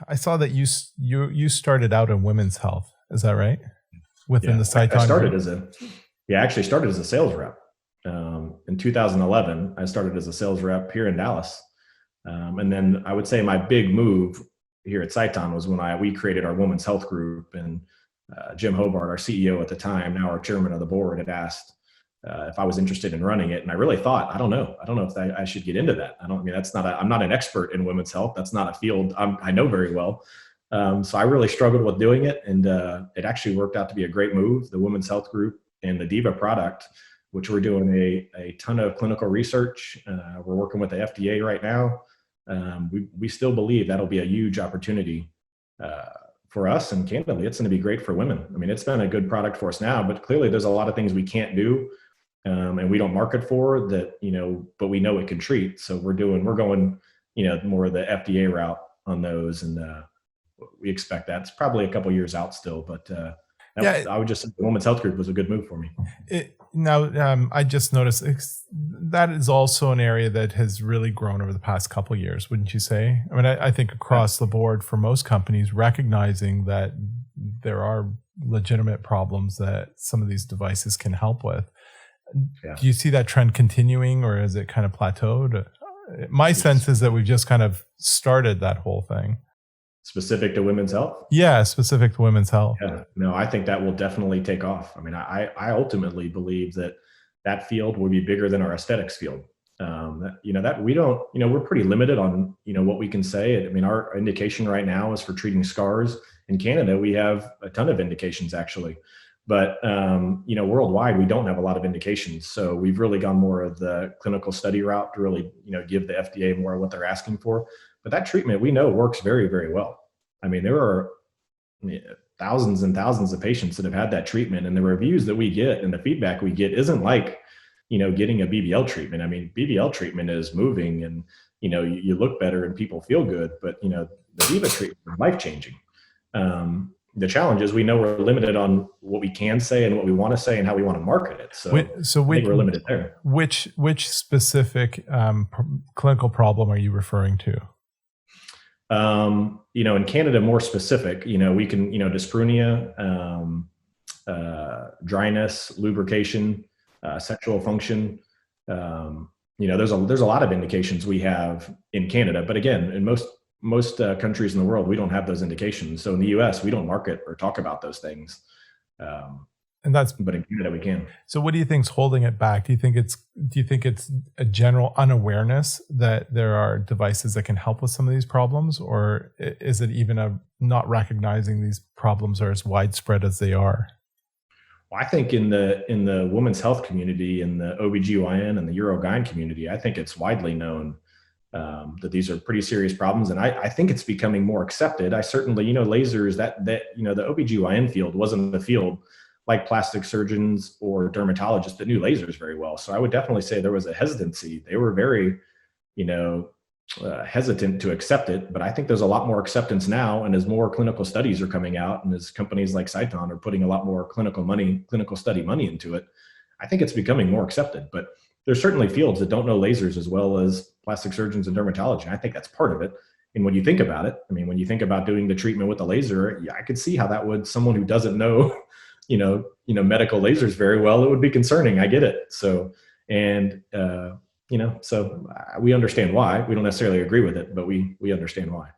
I saw that you started out in women's health. Is that right? Within Yeah, the I Sciton started group? as a yeah, I actually started as a sales rep. In 2011, I started as a sales rep here in Dallas, and then I would say my big move here at Sciton was when we created our women's health group, and Jim Hobart, our CEO at the time, now our chairman of the board, had asked if I was interested in running it, and I really thought, I don't know if I should get into that. I mean, I'm not an expert in women's health. That's not a field I know very well. So I really struggled with doing it, and it actually worked out to be a great move. The women's health group and the Diva product, which we're doing a ton of clinical research. We're working with the FDA right now. We still believe that'll be a huge opportunity for us, and candidly, it's going to be great for women. I mean, it's been a good product for us now, but clearly there's a lot of things we can't do, and we don't market for that, but we know it can treat. So we're going, more of the FDA route on those, and we expect that. It's probably a couple years out still, but Yeah. I would just say the women's health group was a good move for me. I just noticed that is also an area that has really grown over the past couple of years, wouldn't you say? I mean, I think across the board for most companies, recognizing that there are legitimate problems that some of these devices can help with. Yeah. Do you see that trend continuing, or is it kind of plateaued? My sense is that we've just kind of started that whole thing. Specific to women's health? Yeah, specific to women's health. Yeah, no, I think that will definitely take off. I mean, I ultimately believe that field will be bigger than our aesthetics field. That we don't, we're pretty limited on, what we can say. I mean, our indication right now is for treating scars. In Canada, we have a ton of indications actually, but, worldwide, we don't have a lot of indications. So we've really gone more of the clinical study route to really, give the FDA more of what they're asking for. But that treatment we know works very, very well. I mean, there are thousands and thousands of patients that have had that treatment, and the reviews that we get and the feedback we get isn't like, getting a BBL treatment. I mean, BBL treatment is moving, and, you look better and people feel good, but, the Viva treatment is life-changing. The challenge is we know we're limited on what we can say and what we want to say and how we want to market it. So I think we're limited there. Which specific clinical problem are you referring to? In Canada, more specific, we can, dyspnea, dryness, lubrication, sexual function. There's a lot of indications we have in Canada, but again, in most countries in the world, we don't have those indications. So in the US, we don't market or talk about those things. But in Canada we can. So what do you think's holding it back? Do you think it's a general unawareness that there are devices that can help with some of these problems, or is it even a not recognizing these problems are as widespread as they are? Well, I think in the women's health community, in the OBGYN and the Urogyn community, I think it's widely known that these are pretty serious problems. And I think it's becoming more accepted. I certainly, lasers, that the OBGYN field wasn't the field like plastic surgeons or dermatologists that knew lasers very well. So I would definitely say there was a hesitancy. They were very, hesitant to accept it, but I think there's a lot more acceptance now. And as more clinical studies are coming out, and as companies like Sciton are putting a lot more clinical study money into it, I think it's becoming more accepted. But there's certainly fields that don't know lasers as well as plastic surgeons and dermatology. I think that's part of it. And when you think about it, I mean, when you think about doing the treatment with the laser, I could see how that would, someone who doesn't know, medical lasers very well, it would be concerning. I get it. So, and, so we understand why. We don't necessarily agree with it, but we understand why.